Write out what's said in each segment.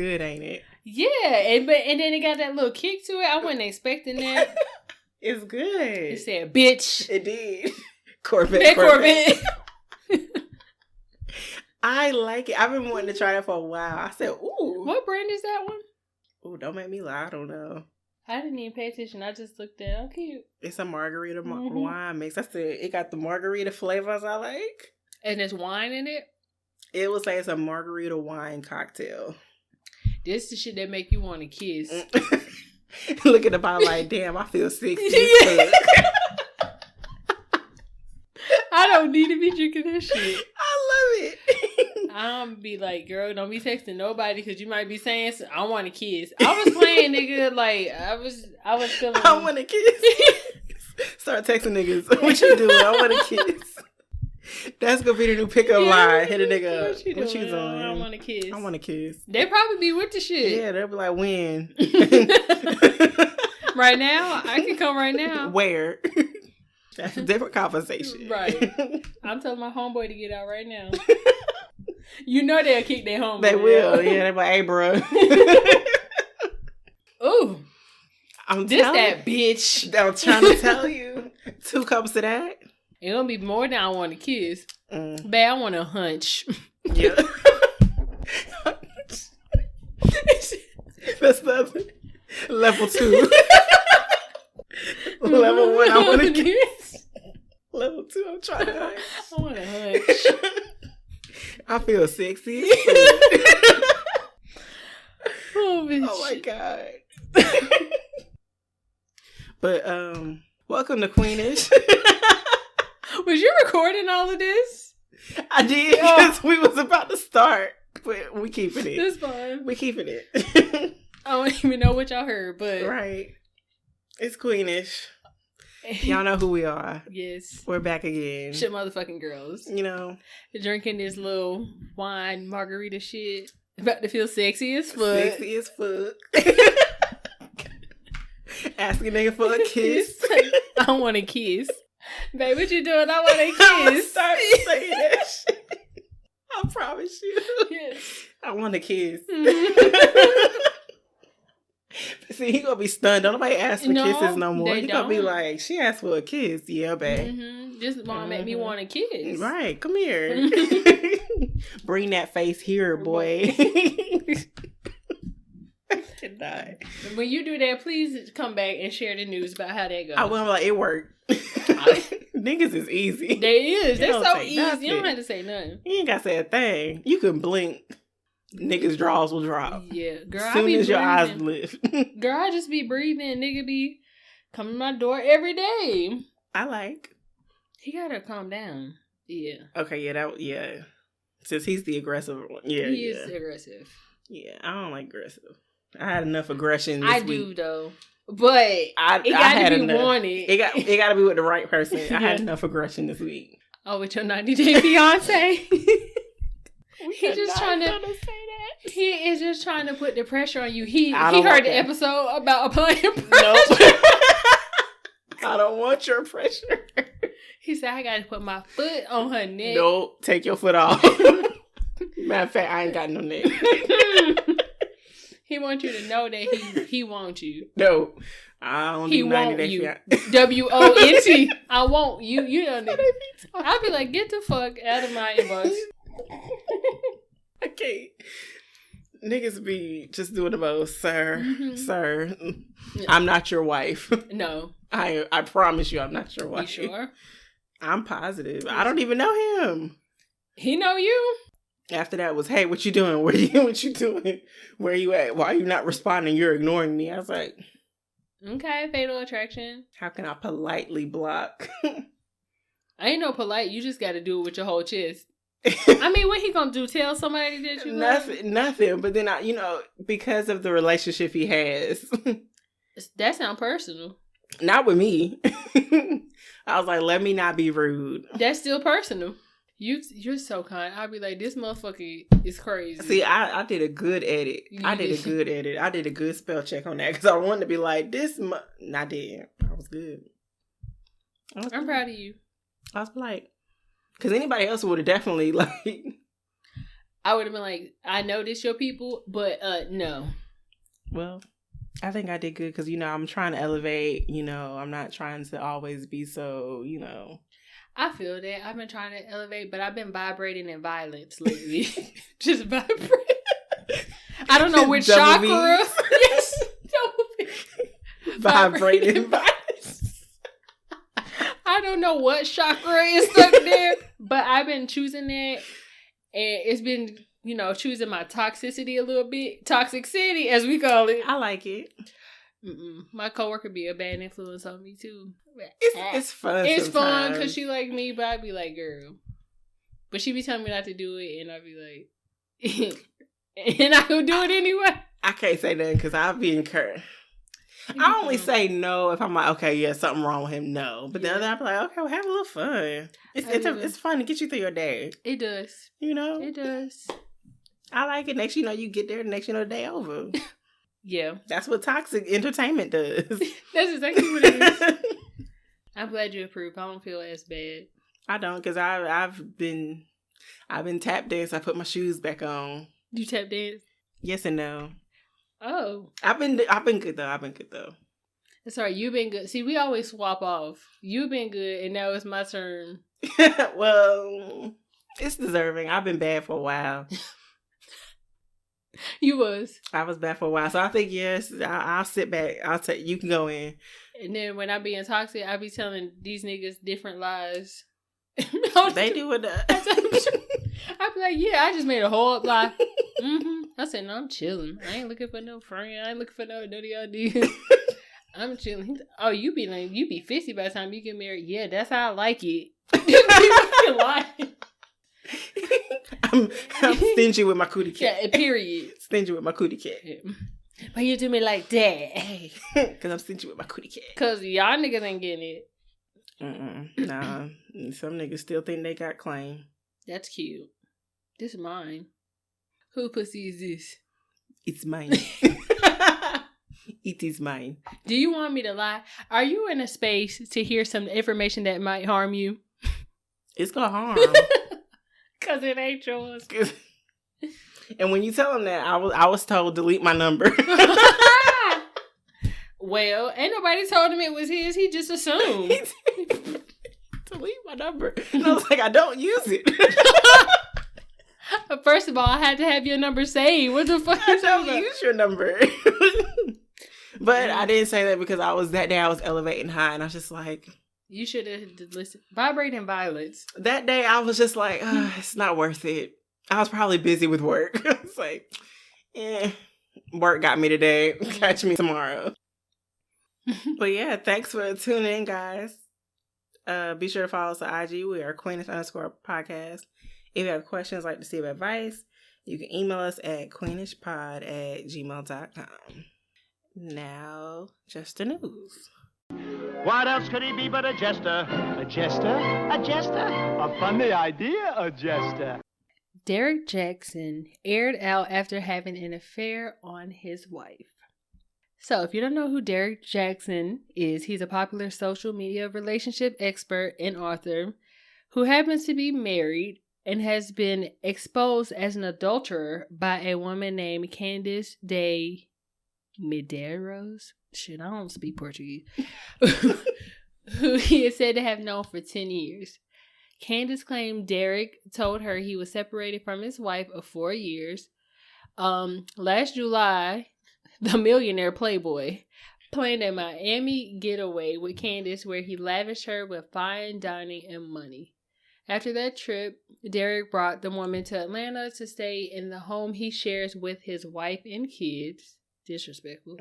good, ain't it? Yeah, and then it got that little kick to it. I wasn't expecting that. It's good. It said, bitch. It did. Corvette. I like it. I've been wanting to try that for a while. I said, ooh. What brand is that one? Ooh, don't make me lie. I don't know. I didn't even pay attention. I just looked at it. Oh, cute. It's a margarita wine mix. I said, it got the margarita flavors I like. And there's wine in it? It would say it's a margarita wine cocktail. This is the shit that make you want to kiss. Look at the bottle like, damn, I feel sick. I don't need to be drinking this shit. I love it. I'm be like, girl, don't be texting nobody because you might be saying, I want to kiss. I was playing, nigga, like, I was feeling. I want to kiss. Start texting niggas. What you doing? I want to kiss. That's gonna be the new pickup line. Hit a nigga up. What you doing? I want to kiss. I want to kiss. They probably be with the shit. Yeah, they'll be like, when? Right now? I can come right now. Where? That's a different conversation. Right. I'm telling my homeboy to get out right now. You know they'll kick their homeboy. They will. Yeah, they'll be like, hey, bro. Ooh. This that bitch. I'm trying to tell you. 2 cups of that. It's gonna be more than I want to kiss. Babe, I want to hunch. Yeah. That's the other. Level 2. Level 1, I want to kiss. Level 2, I'm trying to hunch. I want to hunch. I feel sexy. Oh, bitch. Oh my God. But welcome to Queenish. Was you recording all of this? I did because we was about to start, but we keeping it. That's fine. We keeping it. I don't even know what y'all heard, but right, it's Queenish. Y'all know who we are. Yes, we're back again. Shit, motherfucking girls. You know, drinking this little wine margarita shit. About to feel sexy as fuck. Sexy as fuck. Asking nigga for a kiss. I want a kiss. Babe, what you doing? I want a kiss. Start saying that shit. I promise you. Yes. I want a kiss. See, he gonna be stunned. Don't nobody ask for kisses no more. He gonna be like, she asked for a kiss. Yeah, babe. Just wanna make me want a kiss. Right, come here. Bring that face here, boy. I cannot. When you do that, please come back and share the news about how that goes. I will. Like, it worked. Niggas is easy. They is. They're so easy. Nothing. You don't have to say nothing. You ain't got to say a thing. You can blink. Niggas' draws will drop. Yeah, girl. As soon as your eyes lift. Girl, I just be breathing. Nigga be coming to my door every day. I like. He gotta calm down. Yeah. Okay, yeah. Since he's the aggressive one. Yeah, he is aggressive. Yeah, I don't like aggressive. I had enough aggression this week. Do though. But it gotta be wanted. It gotta be with the right person. I had enough aggression this week. Oh, with your 90-day fiance? He's just trying to say that. He is just trying to put the pressure on you. He heard the episode about applying pressure. Nope. I don't want your pressure. He said, I gotta put my foot on her neck. Nope, take your foot off. Matter of fact, I ain't got no neck. He wants you to know that he wants you. No, I don't do 90 days. You. WONT. I want you. You know that. I'll be like, get the fuck out of my inbox. I can't. Niggas be just doing the most, sir. Mm-hmm. Sir, yeah. I'm not your wife. No. I promise you I'm not your wife. You sure? I'm positive. I don't even know him. He know you? After that was, hey, what you doing? What you doing? Where you at? Why are you not responding? You're ignoring me. I was like, okay, fatal attraction. How can I politely block? I ain't no polite. You just got to do it with your whole chest. I mean, what he gonna do? Tell somebody that you nothing. But then because of the relationship he has, that sound personal. Not with me. I was like, let me not be rude. That's still personal. You're so kind. I'll be like, this motherfucker is crazy. See, I did a good edit. I did a good spell check on that because I wanted to be like, I did. I was good. I'm proud of you. I was like, because anybody else would have definitely like. I would have been like, I know this your people, but no. Well, I think I did good because, I'm trying to elevate. I'm not trying to always be so, I feel that. I've been trying to elevate, but I've been vibrating in violence lately. Just vibrating. I don't know which chakra. Yes. Vibrating violence. I don't know what chakra is stuck there, but I've been choosing that. And it's been, choosing my toxicity a little bit. Toxic city, as we call it. I like it. My coworker be a bad influence on me, too. It's fun. It's fun because she like me, but I be like, girl. But she be telling me not to do it, and I be like... and I will do it anyway. I can't say that because I'll be encouraged. I only say no if I'm like, okay, yeah, something wrong with him. No, but the other, I'm like, okay, well, have a little fun. It's fun to get you through your day. It does. It does. I like it. Next, you get there. Next, the day over. Yeah, that's what toxic entertainment does. That's exactly what it is. I'm glad you approve. I don't feel as bad. I don't because I've been tap dance. I put my shoes back on. You tap dance? Yes and no. Oh. I've been good though. Sorry, you've been good. See, we always swap off. You've been good, and now it's my turn. Well, it's deserving. I've been bad for a while. You was. I was bad for a while, so I think yes. I'll sit back. You can go in. And then when I be in toxic, I be telling these niggas different lies. They do it. I be like, yeah, I just made a whole up lie. I said, no, I'm chilling. I ain't looking for no friend. I ain't looking for no dirty idea. I'm chilling. Oh, you be 50 by the time you get married. Yeah, that's how I like it. You lying. I'm stingy with my cootie cat. Yeah, period. Stingy with my cootie cat. Yeah. Why you do me like that? Because I'm stingy with my cootie cat. Because y'all niggas ain't getting it. Nah. Some niggas still think they got claim. That's cute. This is mine. Who pussy is this? It's mine. It is mine. Do you want me to lie? Are you in a space to hear some information that might harm you? It's gonna harm. Because it ain't yours. And when you tell him that, I was told delete my number. Well, ain't nobody told him it was his. He just assumed. Delete my number. And I was like, I don't use it. First of all, I had to have your number saved. What the fuck? I don't use your number. But I didn't say that because that day I was elevating high, and I was just like, you should have listened. Vibrating violence. That day I was just like, it's not worth it. I was probably busy with work. It's like, work got me today. Catch me tomorrow. But yeah, thanks for tuning in, guys. Be sure to follow us on IG. We are Queenish_podcast. If you have questions, like to receive advice, you can email us at queenishpod@gmail.com. Now, just the news. What else could he be but a jester? A jester? A jester? A funny idea, a jester. Derek Jackson aired out after having an affair on his wife. So, if you don't know who Derek Jackson is, he's a popular social media relationship expert and author who happens to be married and has been exposed as an adulterer by a woman named Candice de Medeiros. Shit, I don't speak Portuguese. Who he is said to have known for 10 years. Candice claimed Derek told her he was separated from his wife of 4 years. Last July, the millionaire playboy planned a Miami getaway with Candice where he lavished her with fine dining and money. After that trip, Derek brought the woman to Atlanta to stay in the home he shares with his wife and kids. Disrespectful.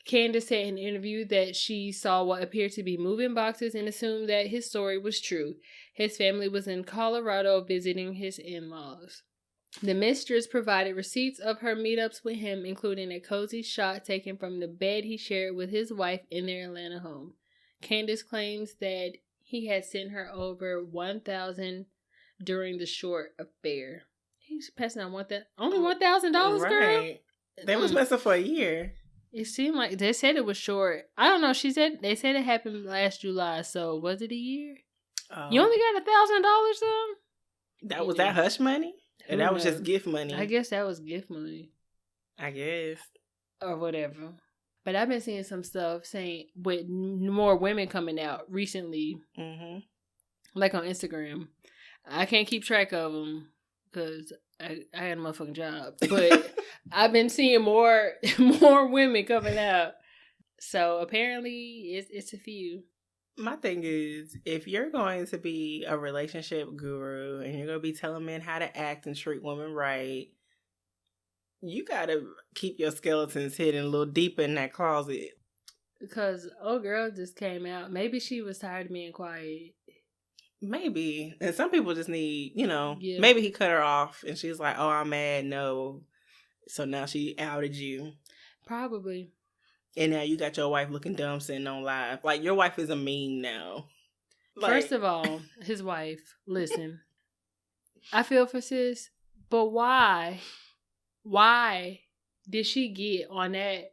Candice said in an interview that she saw what appeared to be moving boxes and assumed that his story was true. His family was in Colorado visiting his in-laws. The mistress provided receipts of her meetups with him, including a cozy shot taken from the bed he shared with his wife in their Atlanta home. Candice claims that he had sent her over $1,000 during the short affair. He's passing on only $1,000, girl? Right. They was messing for a year. It seemed like they said it was short. I don't know. They said it happened last July. So was it a year? You only got $1,000 though? Was that hush money? And that was just gift money. I guess that was gift money. I guess. Or whatever. But I've been seeing some stuff saying with more women coming out recently. Mm-hmm. Like on Instagram. I can't keep track of them because I had a motherfucking job. But I've been seeing more women coming out. So apparently it's a few. My thing is, if you're going to be a relationship guru and you're going to be telling men how to act and treat women right, you got to keep your skeletons hidden a little deeper in that closet. Because old girl just came out. Maybe she was tired of being quiet. Maybe. And some people just need, maybe he cut her off and she's like, oh, I'm mad. No. So now she outed you. Probably. And now you got your wife looking dumb sitting on live. Like, your wife is a meme now. Like, first of all, his wife, listen, I feel for sis, but why did she get on that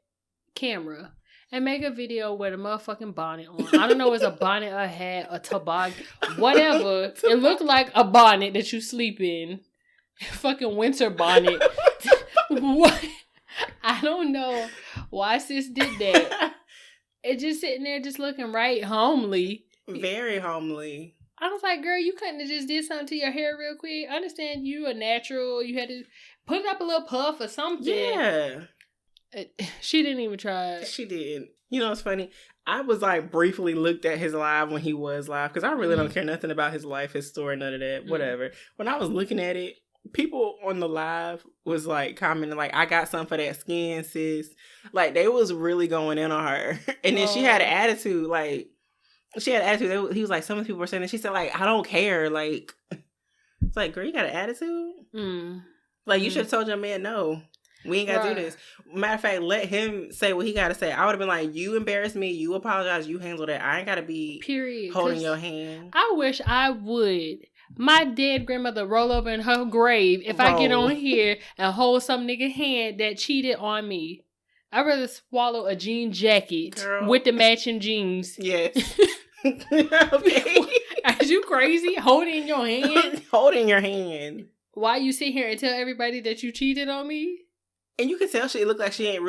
camera and make a video with a motherfucking bonnet on? I don't know if it's a bonnet, a hat, a toboggan, whatever. It looked like a bonnet that you sleep in. Fucking winter bonnet. What? I don't know why sis did that. It just sitting there just looking right homely. Very homely. I was like, girl, you couldn't have just did something to your hair real quick. I understand you a natural. You had to put up a little puff or something. Yeah. She didn't even try. She did. You know what's funny? I was like briefly looked at his live when he was live because I really don't care nothing about his life, his story, none of that. Whatever. When I was looking at it, people on the live was like commenting like, I got something for that skin, sis. Like, they was really going in on her. And then she had an attitude. Like, she had an attitude. He was like, some of the people were saying that. She said, like, I don't care. Like, it's like, girl, you got an attitude? Like, you should have told your man no. We ain't got to do this. Matter of fact, let him say what he got to say. I would have been like, you embarrassed me. You apologize. You handle that. I ain't got to be holding your hand. I wish I would. My dead grandmother roll over in her grave if I get on here and hold some nigga hand that cheated on me. I'd rather swallow a jean jacket with the matching jeans. Yes. Okay. Are you crazy? Holding your hand? Holding your hand. Why you sit here and tell everybody that you cheated on me? And you can tell she looked like she ain't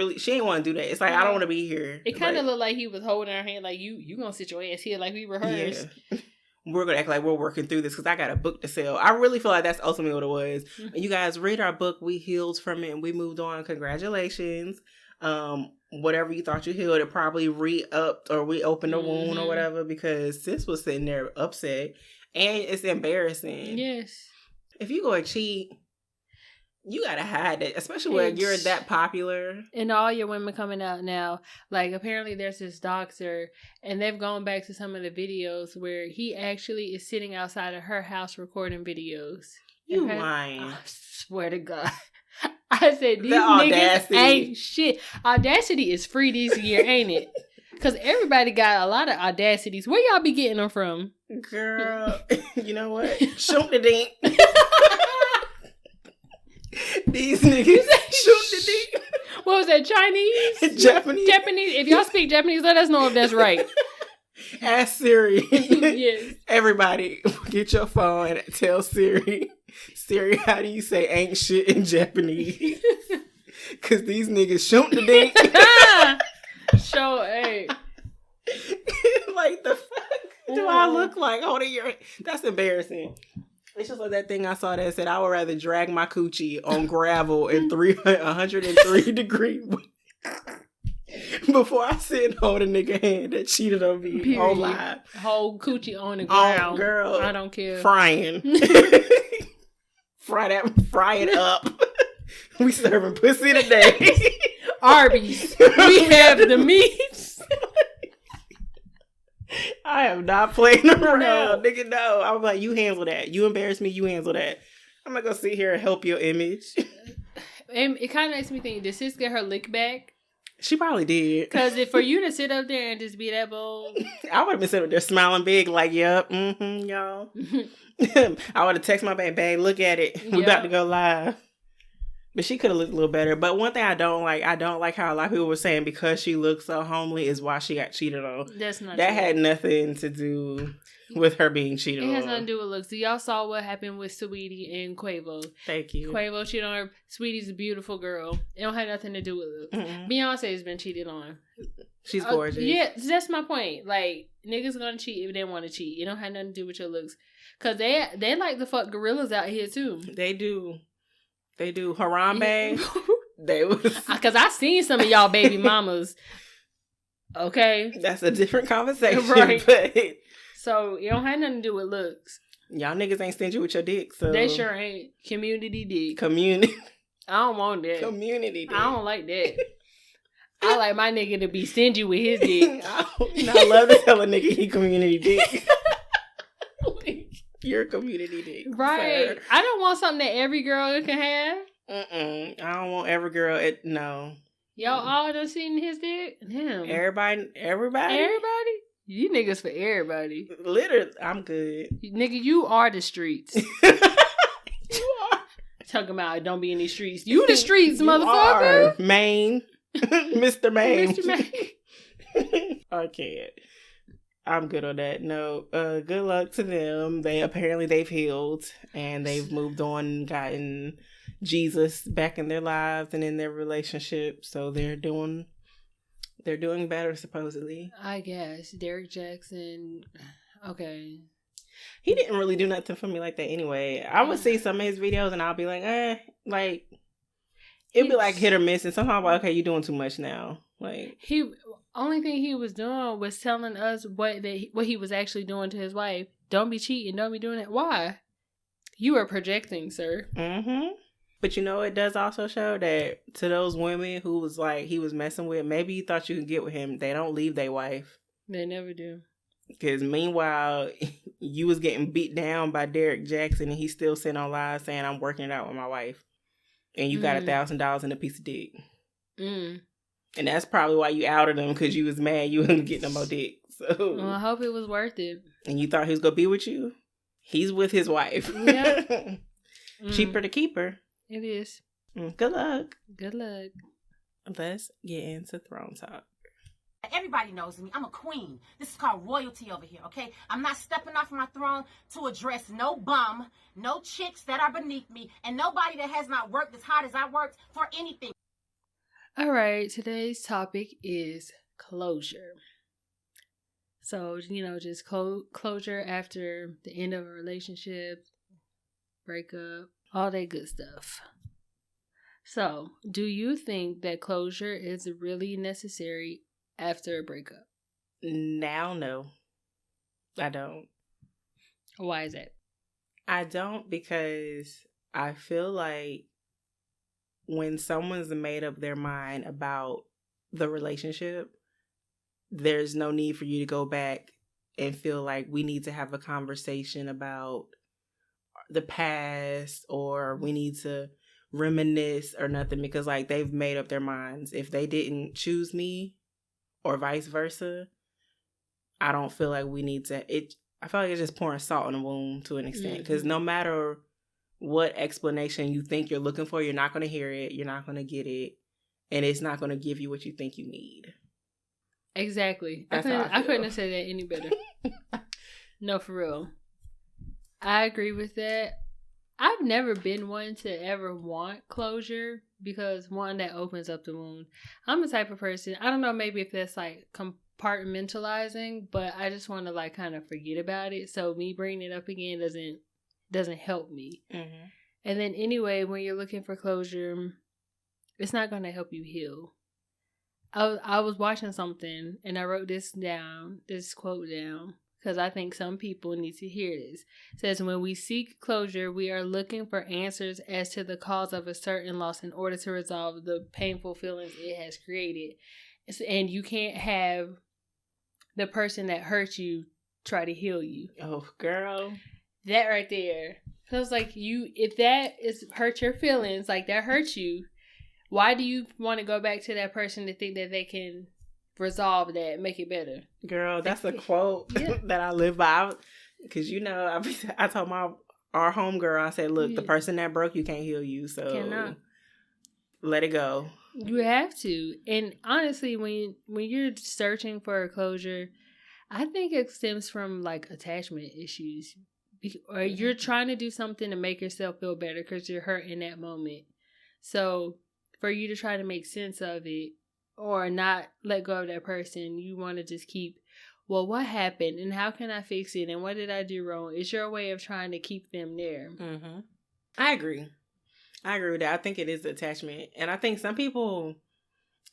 want to do that. It's like, I don't want to be here. It kind of looked like he was holding her hand like, you gonna sit your ass here like we rehearsed. Yeah. We're going to act like we're working through this because I got a book to sell. I really feel like that's ultimately what it was. Mm-hmm. You guys read our book. We healed from it and we moved on. Congratulations. Whatever you thought you healed, it probably re-upped or reopened a wound or whatever because sis was sitting there upset. And it's embarrassing. Yes. If you go and cheat, you gotta hide it, especially when you're that popular. And all your women coming out now, like apparently there's this doctor, and they've gone back to some of the videos where he actually is sitting outside of her house recording videos. You lying? I swear to God. I said these niggas ain't shit. Audacity is free this year, ain't it? Because everybody got a lot of audacities. Where y'all be getting them from? Girl, you know what? Shoot the dink. These niggas shoot the dink. What was that, Chinese? Japanese? If y'all speak Japanese, let us know if that's right. Ask Siri. Yes. Everybody, get your phone and tell Siri, how do you say ain't shit in Japanese? Because these niggas shoot the dink. Sure, hey. Like, the fuck do I look like holding your... That's embarrassing. It's just like that thing I saw that said, I would rather drag my coochie on gravel in 103 degrees before I sit and hold a nigga hand that cheated on me on live. Whole coochie on the ground. Oh, girl. I don't care. Frying. Fry it up. We serving pussy today. Arby's. We have the meats. I am not playing around, nigga. No, I'm like, you handle that. You embarrass me, you handle that. I'm not gonna sit here and help your image. And it kind of makes me think, did sis get her lick back? She probably did. Because for you to sit up there and just be that bold, I would have been sitting up there smiling big, like, yep, y'all. I would have texted my babe, look at it. We about to go live. But she could have looked a little better. But one thing I don't like how a lot of people were saying because she looks so homely is why she got cheated on. That's not that true. Had nothing to do with her being cheated on. It has nothing to do with looks. So y'all saw what happened with Saweetie and Quavo. Thank you. Quavo cheated on her. Sweetie's a beautiful girl. It don't have nothing to do with looks. Mm-hmm. Beyonce has been cheated on. She's gorgeous. Yeah, that's my point. Like, niggas gonna cheat if they want to cheat. It don't have nothing to do with your looks. Because they like to fuck gorillas out here, too. They do. Harambe. They was. Because I seen some of y'all baby mamas. Okay? That's a different conversation. Right. But so, it don't have nothing to do with looks. Y'all niggas ain't stingy with your dick, so. They sure ain't. Community dick. Community. I don't want that. Community dick. I don't like that. I like my nigga to be stingy with his dick. I love to tell a nigga he community dick. You're community dick. Right. Sir. I don't want something that every girl can have. I don't want every girl. No. Y'all all done seen his dick? Him. Everybody? Everybody? You niggas for everybody. Literally, I'm good. Nigga, you are the streets. You are. Talking about don't be in these streets. You the streets, motherfucker. Are. Maine. Mr. Maine. Mr. Maine. I can't. I'm good on that. No, good luck to them. They've healed and they've moved on and gotten Jesus back in their lives and in their relationship. So they're doing better, supposedly. I guess. Derek Jackson. Okay. He didn't really do nothing for me like that anyway. I would see some of his videos and I'll be like, it'd be like hit or miss. And sometimes I'm like, okay, you're doing too much now. Like only thing he was doing was telling us what he was actually doing to his wife. Don't be cheating. Don't be doing that. Why? You are projecting, sir. Mm-hmm. But it does also show that to those women who was like he was messing with, maybe you thought you could get with him. They don't leave their wife. They never do. Because meanwhile, you was getting beat down by Derek Jackson, and he's still sitting on live saying, "I'm working it out with my wife," and you got $1,000 in a piece of dick. And that's probably why you outed him, because you was mad you wasn't getting no more dick. So, well, I hope it was worth it. And you thought he was gonna be with you? He's with his wife. Yeah. Cheaper to keep her. It is. Good luck. Good luck. Let's get into Throne Talk. Everybody knows me. I'm a queen. This is called royalty over here, okay? I'm not stepping off my throne to address no bum, no chicks that are beneath me, and nobody that has not worked as hard as I worked for anything. All right, today's topic is closure. So, just closure after the end of a relationship, breakup, all that good stuff. So, do you think that closure is really necessary after a breakup? Now, no. I don't. Why is that? I don't, because I feel like when someone's made up their mind about the relationship, there's no need for you to go back and feel like we need to have a conversation about the past or we need to reminisce or nothing, because like they've made up their minds. If they didn't choose me or vice versa, I don't feel like we need to. I feel like it's just pouring salt in the wound to an extent, because no matter what explanation you think you're looking for, you're not going to hear it, you're not going to get it, and it's not going to give you what you think you need. Exactly. I couldn't have said that any better. No, for real. I agree with that. I've never been one to ever want closure, because one, that opens up the wound. I'm the type of person, I don't know, maybe if that's like compartmentalizing, but I just want to like kind of forget about it. So me bringing it up again doesn't help me. Mm-hmm. And then anyway, when you're looking for closure, it's not going to help you heal. I was watching something and I wrote this quote down, because I think some people need to hear this. It says, when we seek closure, we are looking for answers as to the cause of a certain loss in order to resolve the painful feelings it has created. And you can't have the person that hurt you try to heal you. Oh, girl. That right there. So it's like, if that is hurt your feelings, like that hurts you, why do you want to go back to that person to think that they can resolve that, make it better? Girl, that's a quote that I live by. Because, I told our homegirl, I said, look, the person that broke you can't heal you. So cannot. let it go. You have to. And honestly, when you're searching for a closure, I think it stems from like attachment issues. Or you're trying to do something to make yourself feel better because you're hurt in that moment. So for you to try to make sense of it or not let go of that person, you want to just keep, well, what happened and how can I fix it and what did I do wrong? It's your way of trying to keep them there. Mm-hmm. I agree with that. I think it is attachment. And I think some people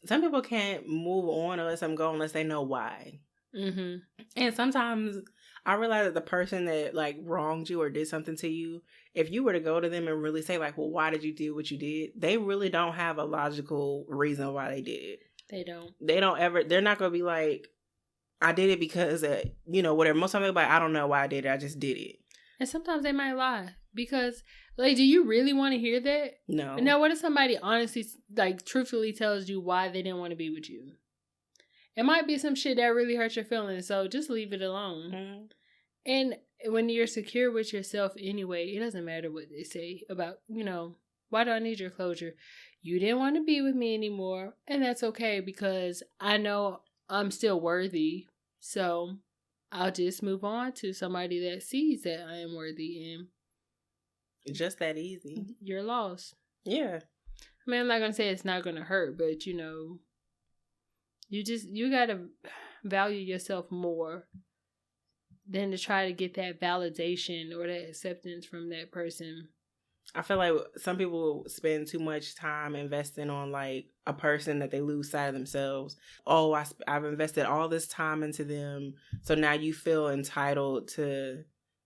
can't move on or let them go unless they know why. Mm-hmm. And sometimes I realize that the person that like wronged you or did something to you, if you were to go to them and really say like, well, why did you do what you did? They really don't have a logical reason why they did it. They're not going to be like, I did it because, whatever. Most of them they're like, I don't know why I did it. I just did it. And sometimes they might lie because, like, do you really want to hear that? No. Now, what if somebody honestly, like, truthfully tells you why they didn't want to be with you? It might be some shit that really hurt your feelings, so just leave it alone. Mm-hmm. And when you're secure with yourself anyway, it doesn't matter what they say about, why do I need your closure? You didn't want to be with me anymore, and that's okay because I know I'm still worthy, so I'll just move on to somebody that sees that I am worthy and just that easy. You're lost. Yeah. I mean, I'm not going to say it's not going to hurt, but, you got to value yourself more than to try to get that validation or that acceptance from that person. I feel like some people spend too much time investing on like a person that they lose sight of themselves. Oh, I've invested all this time into them. So now you feel entitled to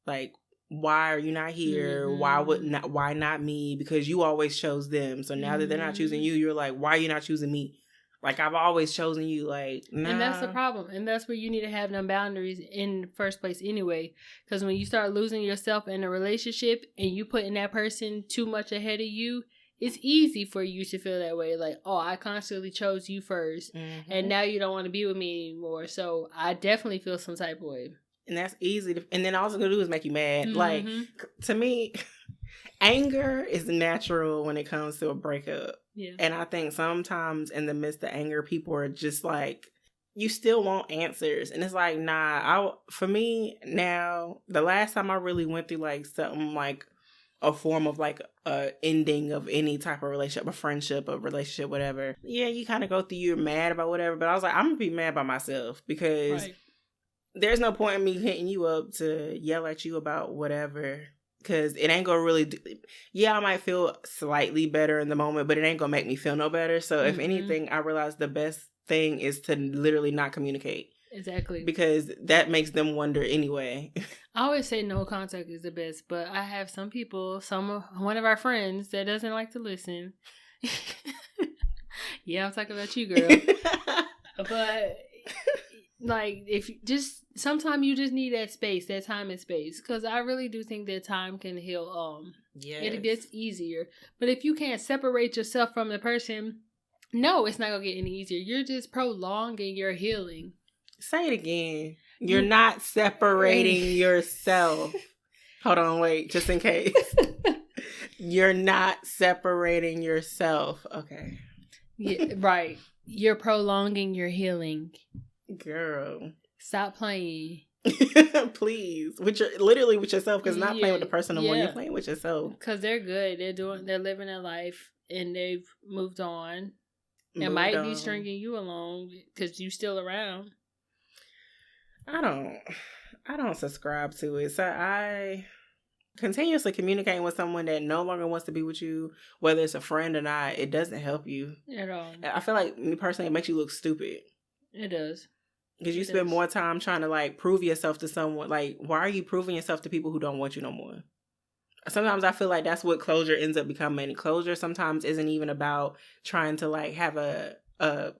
like, why are you not here? Mm-hmm. Why not me? Because you always chose them. So now that they're not choosing you, you're like, why are you not choosing me? Like, I've always chosen you, like, nah. And that's the problem. And that's where you need to have no boundaries in the first place anyway. Because when you start losing yourself in a relationship and you putting that person too much ahead of you, it's easy for you to feel that way. Like, oh, I constantly chose you first. Mm-hmm. And now you don't want to be with me anymore. So I definitely feel some type of way. And that's easy. And then all it's going to do is make you mad. Mm-hmm. Like, to me, anger is natural when it comes to a breakup. Yeah. And I think sometimes in the midst of anger, people are just like, you still want answers. And it's like, nah, for me now, the last time I really went through like something like a form of like a ending of any type of relationship, a friendship, a relationship, whatever. Yeah, you kind of go through, you're mad about whatever. But I was like, I'm going to be mad by myself because there's no point in me hitting you up to yell at you about whatever. Because it ain't gonna really I might feel slightly better in the moment, but it ain't gonna make me feel no better. So if anything, I realize the best thing is to literally not communicate. Exactly. Because that makes them wonder anyway. I always say no contact is the best, but I have some people, one of our friends that doesn't like to listen. Yeah, I'm talking about you, girl. But like, sometimes you just need that space, that time and space. Because I really do think that time can heal. Yes. It gets easier. But if you can't separate yourself from the person, no, it's not going to get any easier. You're just prolonging your healing. Say it again. You're not separating yourself. Hold on, wait, just in case. You're not separating yourself. Okay. Yeah, right. You're prolonging your healing. Girl, stop playing. Please, with yourself, because not playing with the person no more. You're playing with yourself. Because they're good. They're living their life and they've moved on. It might be stringing you along because you still around. I don't subscribe to it. So I continuously communicating with someone that no longer wants to be with you, whether it's a friend or not, it doesn't help you at all. I feel like, me personally, it makes you look stupid. It does. Because you spend more time trying to like prove yourself to someone. Like, why are you proving yourself to people who don't want you no more? Sometimes I feel like that's what closure ends up becoming. Closure sometimes isn't even about trying to like have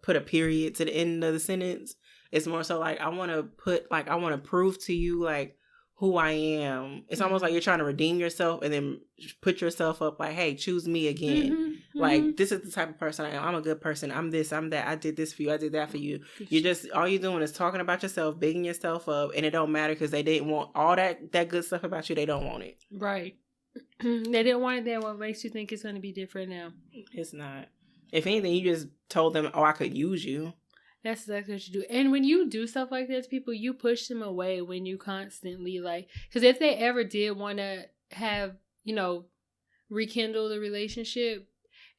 put a period to the end of the sentence. It's more so like, I want to prove to you like who I am. It's almost like you're trying to redeem yourself and then put yourself up like, hey, choose me again. Mm-hmm. Like, this is the type of person I am. I'm a good person. I'm this, I'm that. I did this for you. I did that for you. All you're doing is talking about yourself, bigging yourself up, and it don't matter because they didn't want all that good stuff about you. They don't want it. Right. They didn't want it then. What makes you think it's going to be different now? It's not. If anything, you just told them, oh, I could use you. That's exactly what you do. And when you do stuff like that to people, you push them away when you constantly like, because if they ever did want to have, you know, rekindle the relationship,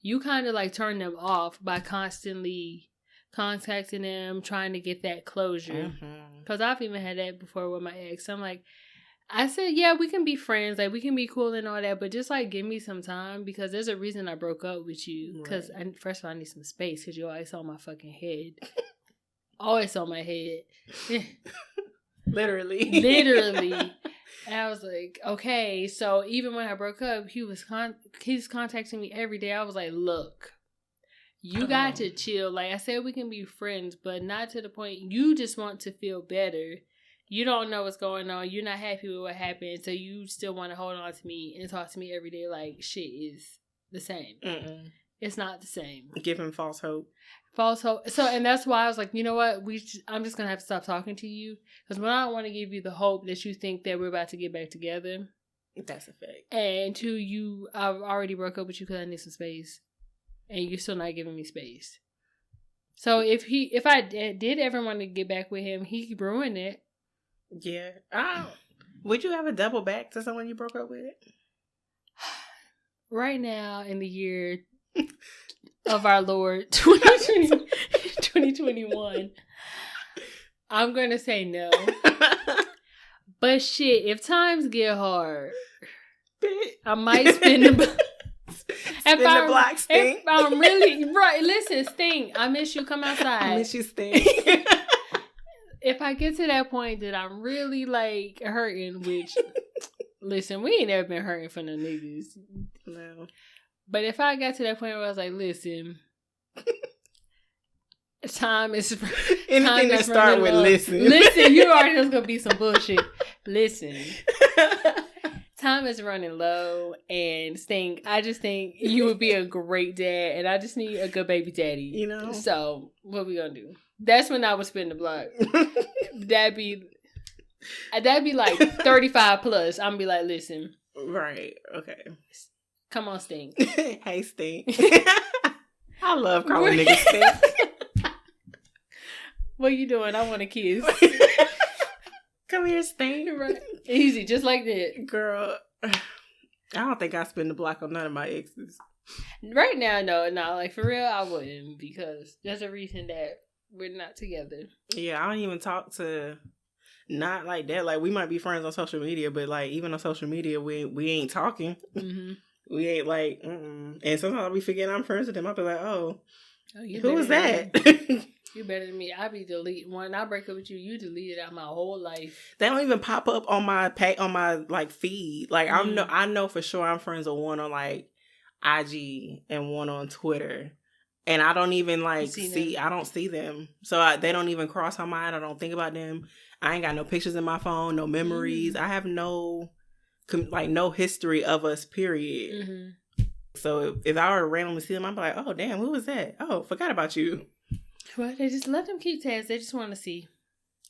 you kind of like turn them off by constantly contacting them, trying to get that closure. Because I've even had that before with my ex. I'm like, I said, yeah, we can be friends. Like, we can be cool and all that. But just, like, give me some time. Because there's a reason I broke up with you. Because, first of all, I need some space. Because you're always on my fucking head. Always on my head. Literally. And I was like, okay. So, even when I broke up, he's contacting me every day. I was like, look. You got to chill. Like I said, we can be friends. But not to the point you just want to feel better. You don't know what's going on. You're not happy with what happened. So you still want to hold on to me and talk to me every day like shit is the same. It's not the same. Give him false hope. False hope. So, and that's why I was like, you know what? I'm just going to have to stop talking to you. Because one, I don't want to give you the hope that you think that we're about to get back together. That's a fact. And two, I've already broke up with you because I need some space. And you're still not giving me space. So if I did ever want to get back with him, he ruined it. Yeah. Would you ever double back to someone you broke up with? Right now, in the year of our Lord, 2021, I'm going to say no. But shit, if times get hard, I might spin the block, Stink. If I'm really, right, listen, Stink, I miss you, come outside. I miss you, Stink. If I get to that point that I'm really, like, hurting, which, listen, we ain't never been hurting for no niggas. No. But if I got to that point where I was like, listen, time is... Anything that start with listen. Listen, you already know it's going to be some bullshit. Listen. Time is running low, and Stink, I just think you would be a great dad, and I just need a good baby daddy. You know? So, what we gonna do? That's when I would spin the block. That'd be like 35 plus. I'm gonna be like, listen. Right. Okay. Come on, Stink. Hey, Stink. I love calling niggas Stink. What you doing? I want a kiss. Come here, Stink. Right. Easy, just like that. Girl, I don't think I spin the block on none of my exes. Right now, no. Like, for real, I wouldn't. Because there's a reason that we're not together. Yeah, I don't even talk to... Not like that. Like, we might be friends on social media, but, like, even on social media, we ain't talking. Mm-hmm. We ain't, like... And sometimes I'll be forgetting I'm friends with them. I'll be like, who was that? You better than me. I be deleting. When I break up with you, you deleted out my whole life. They don't even pop up on my like feed. Like I know for sure I'm friends with one on like IG and one on Twitter, and I don't even like see. I don't see them, so they don't even cross my mind. I don't think about them. I ain't got no pictures in my phone, no memories. I have no history of us. Period. Mm-hmm. So if I were to randomly see them, I'd be like, oh damn, who was that? Oh, forgot about you. Well, they just let them keep tabs. They just want to see.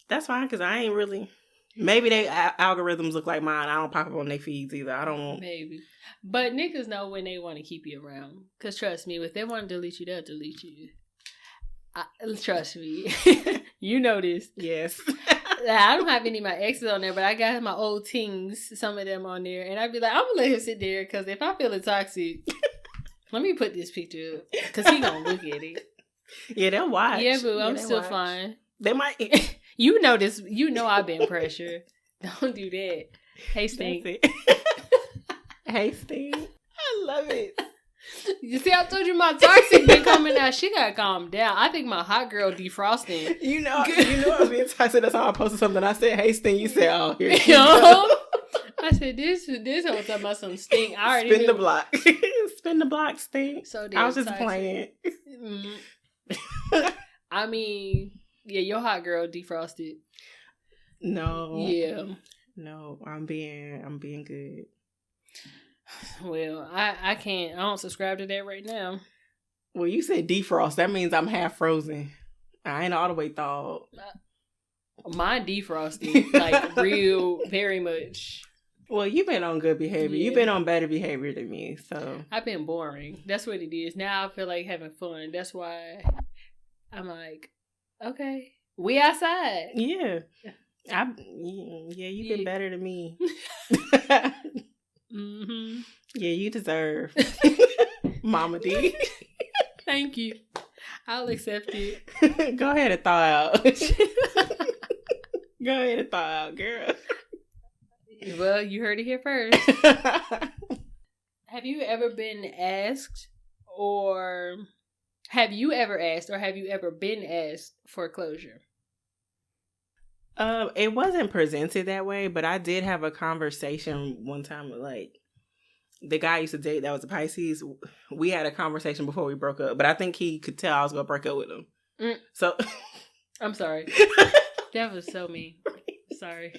That's fine, because I ain't really... Maybe they algorithms look like mine. I don't pop up on their feeds either. I don't want... Maybe. But niggas know when they want to keep you around. Because trust me, if they want to delete you, they'll delete you. Trust me. You know this. Yes. I don't have any of my exes on there, but I got my old tings, some of them on there. And I'd be like, I'm going to let him sit there, because if I feel toxic, let me put this picture up. Because he going to look at it. Yeah, they'll watch. Yeah, boo, I'm still fine. They might. You know this. You know I've been pressured. Don't do that. Hey, Stink. Hey, Stink. I love it. You see, I told you my toxic been coming out. She got calmed down. I think my hot girl defrosting. You know I was being toxic. That's how I posted something. I said, hey, Stink. You said, oh, here you go. I said, this whole talking about some Stink. I already Spin the block. Spin the block, Stink. So I was just playing. Mm-hmm. I mean, yeah, your hot girl defrosted. No. Yeah. No, I'm being good. Well, I can't. I don't subscribe to that right now. Well, you said defrost. That means I'm half frozen. I ain't all the way thawed. Mine defrosted, like real, very much. Well, you've been on good behavior. Yeah. You've been on better behavior than me, so. I've been boring. That's what it is. Now I feel like having fun. That's why I'm like, okay, we outside. Yeah. You've been better than me. Mm-hmm. Yeah, you deserve Mama D. Thank you. I'll accept it. Go ahead and thaw out. Go ahead and thaw out, girl. Well, you heard it here first. Have you ever asked or have you ever been asked for closure? It wasn't presented that way, but I did have a conversation one time with like the guy I used to date that was a Pisces. We had a conversation before we broke up, but I think he could tell I was gonna break up with him. So I'm sorry. That was so mean. Sorry.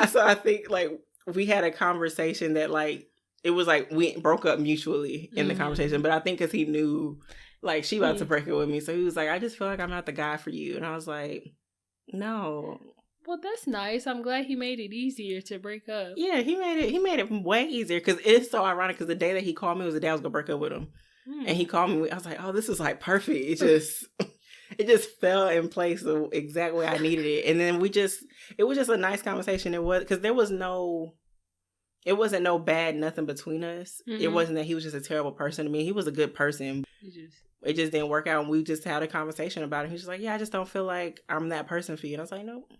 So I think like we had a conversation that like it was like we broke up mutually in the conversation, but I think because he knew like she about to break up with me, so he was like, I just feel like I'm not the guy for you, and I was like, no. Well, that's nice. I'm glad he made it easier to break up. Yeah, he made it way easier because it's so ironic because the day that he called me was the day I was gonna break up with him, and he called me. I was like, oh, this is like perfect. It just fell in place the exact way I needed it, and then it was just a nice conversation. It was because it wasn't no bad nothing between us. It wasn't that he was just a terrible person to me. He was a good person. It just didn't work out, and we just had a conversation about it. He was just like, yeah, I just don't feel like I'm that person for you. And I was like, nope.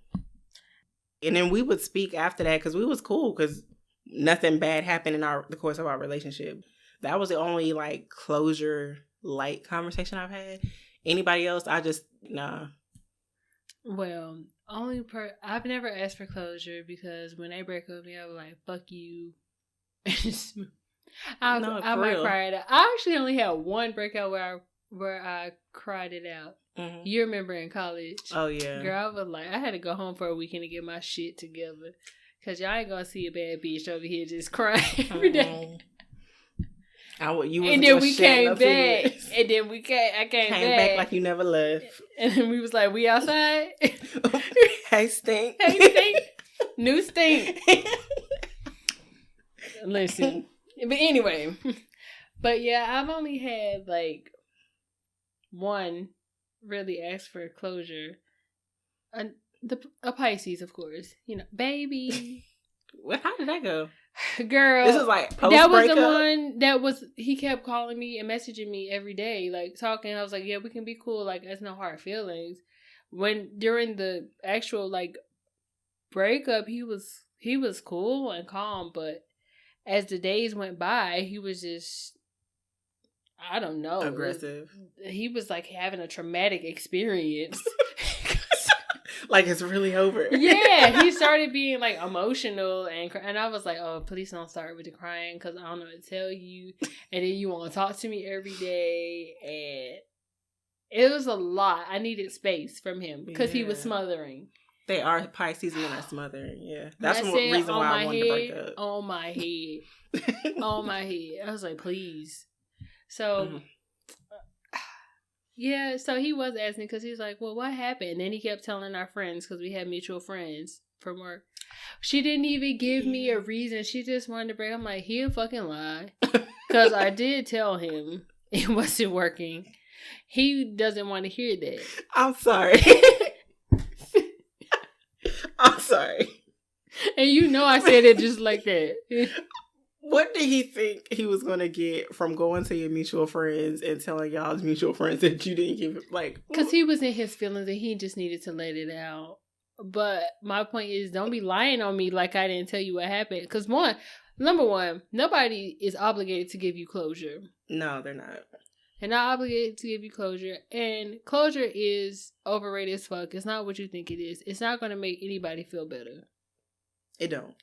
And then we would speak after that because we was cool because nothing bad happened in the course of our relationship. That was the only like closure light conversation I've had. Anybody else, I just nah. Well, I've never asked for closure because when they break up with me, I was like, "Fuck you." I might cry it out. I actually only had one breakout where I cried it out. Mm-hmm. You remember in college? Oh yeah, girl. I was like, I had to go home for a weekend to get my shit together because y'all ain't gonna see a bad bitch over here just crying every day. And then we came back. And then I came back like you never left. And then we was like, we outside. Hey stink. Hey stink. New stink. Listen. But anyway. But yeah, I've only had like one really ask for closure. A Pisces, of course. You know, baby. How did that go? Girl, this is like post that was breakup? the one he kept calling me and messaging me every day, like talking. I was like, yeah, we can be cool, like there's no hard feelings. When during the actual like breakup, he was cool and calm, but as the days went by, he was just, I don't know, aggressive. He was like having a traumatic experience. Like it's really over. Yeah, he started being like emotional and I was like, oh, please don't start with the crying because I don't know what to tell you. And then you want to talk to me every day, and it was a lot. I needed space from him because he was smothering. They are Pisces when they're smothering. Yeah, that's one reason why I wanted to break up. On my head, on my head. I was like, please. So. Yeah, so he was asking because he's like, well, what happened? And then he kept telling our friends because we had mutual friends from work. She didn't even give me a reason. She just wanted to break. I'm like, he'll fucking lie. Because I did tell him it wasn't working. He doesn't want to hear that. I'm sorry. I'm sorry. And you know I said it just like that. What did he think he was going to get from going to your mutual friends and telling y'all's mutual friends that you didn't give it? Like, because he was in his feelings and he just needed to let it out. But my point is, don't be lying on me like I didn't tell you what happened. Because number one, nobody is obligated to give you closure. No, they're not. They're not obligated to give you closure. And closure is overrated as fuck. It's not what you think it is. It's not going to make anybody feel better. It don't.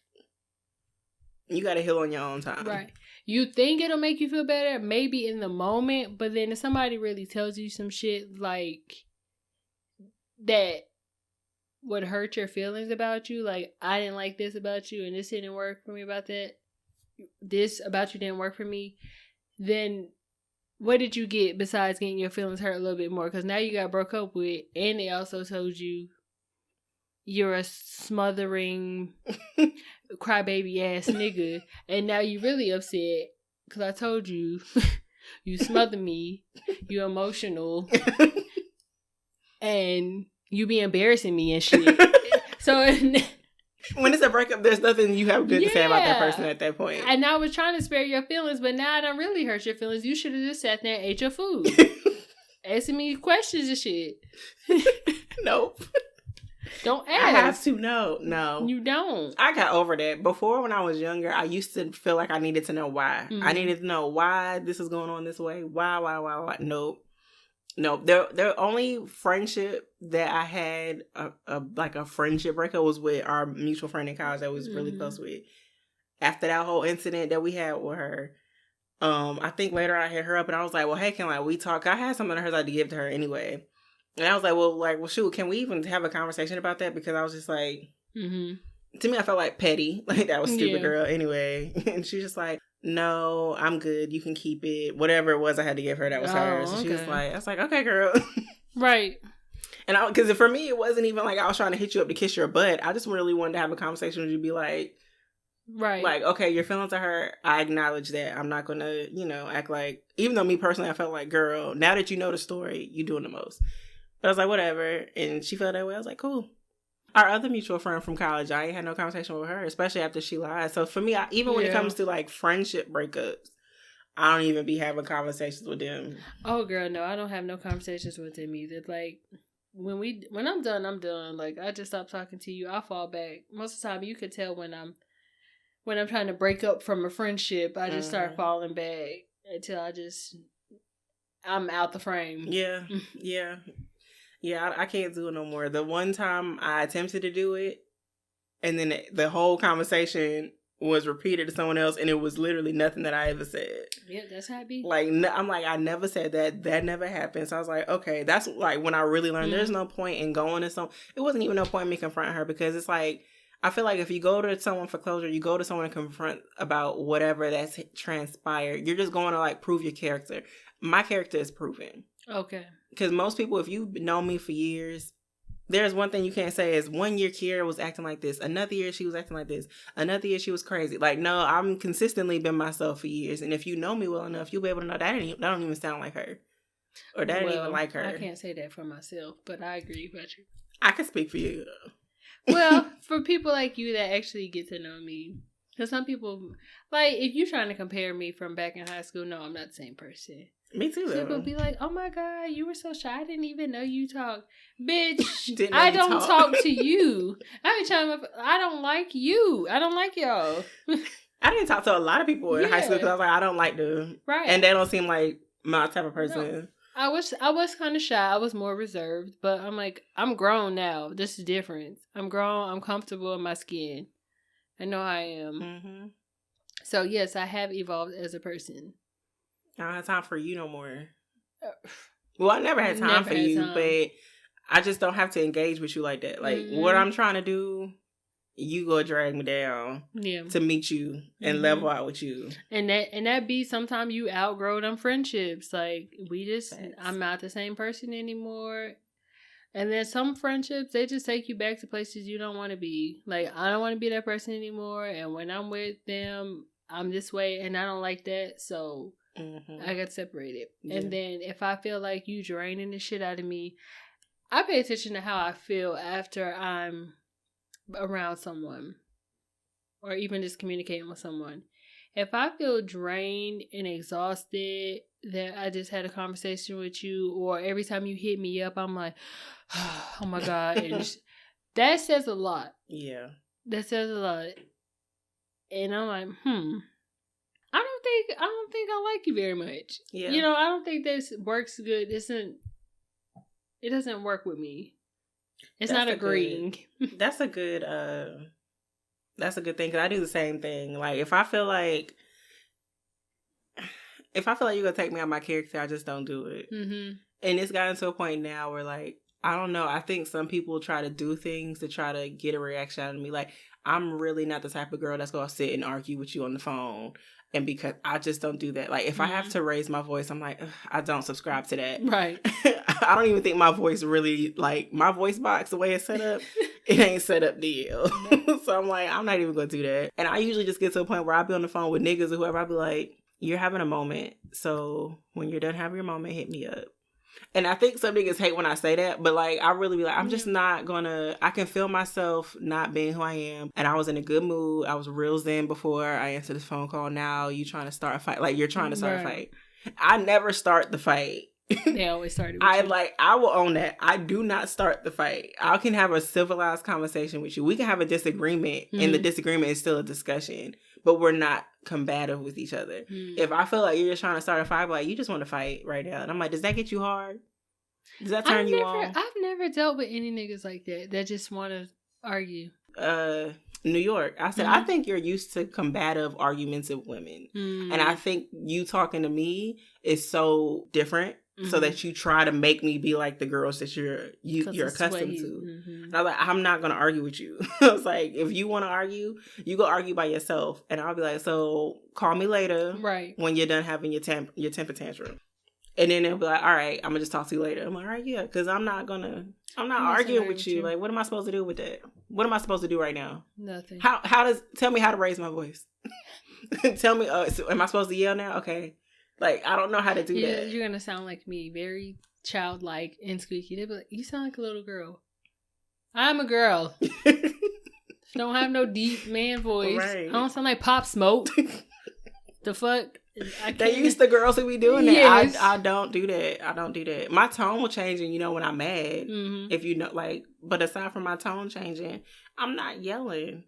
You got to heal on your own time. Right. You think it'll make you feel better, maybe in the moment, but then if somebody really tells you some shit like that would hurt your feelings about you, like, I didn't like this about you and this didn't work for me about that, this about you didn't work for me, then what did you get besides getting your feelings hurt a little bit more? Because now you got broke up with, and they also told you you're a smothering, crybaby ass nigga, and now you really upset because I told you, you smother me, you emotional, and you be embarrassing me and shit. So when it's a breakup, there's nothing you have good to say about that person at that point. And I was trying to spare your feelings, but now I don't really hurt your feelings. You should have just sat there and ate your food. Asking me questions and shit. Nope. Don't ask. I have to know. No. You don't. I got over that. Before, when I was younger, I used to feel like I needed to know why. Mm-hmm. I needed to know why this is going on this way. Why? Nope. The only friendship that I had, a friendship breakup, was with our mutual friend in college that I was really close with. After that whole incident that we had with her, I think later I hit her up and I was like, well, hey, can we talk? I had something of hers I had to give to her anyway. And I was like, well, shoot, can we even have a conversation about that? Because I was just like, to me, I felt like petty. Like, that was stupid, girl, anyway. And she was just like, no, I'm good. You can keep it. Whatever it was I had to give her, that was hers. So she was like, I was like, okay, girl. Right. And because for me, it wasn't even like I was trying to hit you up to kiss your butt. I just really wanted to have a conversation with you, be like, right, like, okay, your feelings are hurt. I acknowledge that. I'm not going to, act like, even though me personally, I felt like, girl, now that you know the story, you doing the most. But I was like, whatever. And she felt that way. I was like, cool. Our other mutual friend from college, I ain't had no conversation with her, especially after she lied. So for me, even when it comes to like friendship breakups, I don't even be having conversations with them. Oh, girl, no, I don't have no conversations with them either. Like, when I'm done, I'm done. Like, I just stop talking to you. I fall back. Most of the time, you could tell when I'm trying to break up from a friendship, I just start falling back until I'm out the frame. Yeah, yeah. Yeah, I can't do it no more. The one time I attempted to do it, and then the whole conversation was repeated to someone else, and it was literally nothing that I ever said. Yeah, that's how it be. Like, I'm like, I never said that. That never happened. So I was like, okay, that's like when I really learned there's no point in going to it wasn't even no point in me confronting her, because it's like, I feel like if you go to someone for closure, you go to someone to confront about whatever that's transpired, you're just going to like prove your character. My character is proven. Okay. Because most people, if you've known me for years, there's one thing you can't say is 1 year Kiera was acting like this. Another year she was acting like this. Another year she was crazy. Like, no, I'm consistently been myself for years. And if you know me well enough, you'll be able to know that don't even sound like her. Or that ain't even like her. I can't say that for myself, but I agree with you. I can speak for you. Well, for people like you that actually get to know me. Because some people, like, if you're trying to compare me from back in high school, no, I'm not the same person. Me too, though. People be like, oh my God, you were so shy. I didn't even know you talk. Bitch, I don't talk to you. I don't like you. I don't like y'all. I didn't talk to a lot of people in high school because I was like, I don't like them. Right. And they don't seem like my type of person. No. I was kind of shy. I was more reserved. But I'm like, I'm grown now. This is different. I'm grown. I'm comfortable in my skin. I know I am. Mm-hmm. So, yes, I have evolved as a person. I don't have time for you no more. Well, I never had time for you, but I just don't have to engage with you like that. Like, what I'm trying to do, you go drag me down to meet you and level out with you. And that be sometimes you outgrow them friendships. Like, I'm not the same person anymore. And then some friendships, they just take you back to places you don't want to be. Like, I don't want to be that person anymore. And when I'm with them, I'm this way and I don't like that. So I got separated. Yeah. And then if I feel like you draining the shit out of me, I pay attention to how I feel after I'm around someone or even just communicating with someone. If I feel drained and exhausted that I just had a conversation with you, or every time you hit me up, I'm like, oh my God. And that says a lot. Yeah. That says a lot. And I'm like, I don't think I like you very much. Yeah. You know, I don't think this works good. It doesn't work with me. It's not agreeing. That's a good thing, because I do the same thing. Like, if I feel like you're gonna take me out of my character, I just don't do it. Mm-hmm. And it's gotten to a point now where, like, I don't know. I think some people try to do things to try to get a reaction out of me. Like, I'm really not the type of girl that's gonna sit and argue with you on the phone. And because I just don't do that. Like, if I have to raise my voice, I'm like, I don't subscribe to that. Right. I don't even think my voice really, like, my voice box, the way it's set up, it ain't set up to yell. So I'm like, I'm not even going to do that. And I usually just get to a point where I'll be on the phone with niggas or whoever. I'll be like, you're having a moment. So when you're done having your moment, hit me up. And I think some niggas hate when I say that, but like, I really be like, I'm just not gonna, I can feel myself not being who I am. And I was in a good mood. I was real zen before I answered this phone call. Now you trying to start a fight. Like, you're trying to start a fight. I never start the fight. They always started with you. I will own that. I do not start the fight. I can have a civilized conversation with you. We can have a disagreement, and the disagreement is still a discussion, but we're not combative with each other. If I feel like you're just trying to start a fight, like, you just want to fight right now. And I'm like, does that get you hard? Does that turn you on? I've never dealt with any niggas like that just want to argue. New York. I said, I think you're used to combative arguments of women. And I think you talking to me is so different. So that you try to make me be like the girls that you're accustomed to. And I was like, I'm not going to argue with you. I was like, if you want to argue, you go argue by yourself. And I'll be like, so call me later. Right. When you're done having your temper tantrum. And then they'll be like, all right, I'm going to just talk to you later. I'm like, all right, yeah. Because I'm not arguing with you. Like, what am I supposed to do with that? What am I supposed to do right now? Nothing. Tell me how to raise my voice. Tell me, so am I supposed to yell now? Okay. Like, I don't know how to do that. You're going to sound like me, very childlike and squeaky. They'll be like, you sound like a little girl. I'm a girl. Don't have no deep man voice. Right. I don't sound like Pop Smoke. The fuck? They used the girls who be doing that. Yes. I don't do that. I don't do that. My tone will change, and when I'm mad, if you know, like, but aside from my tone changing, I'm not yelling.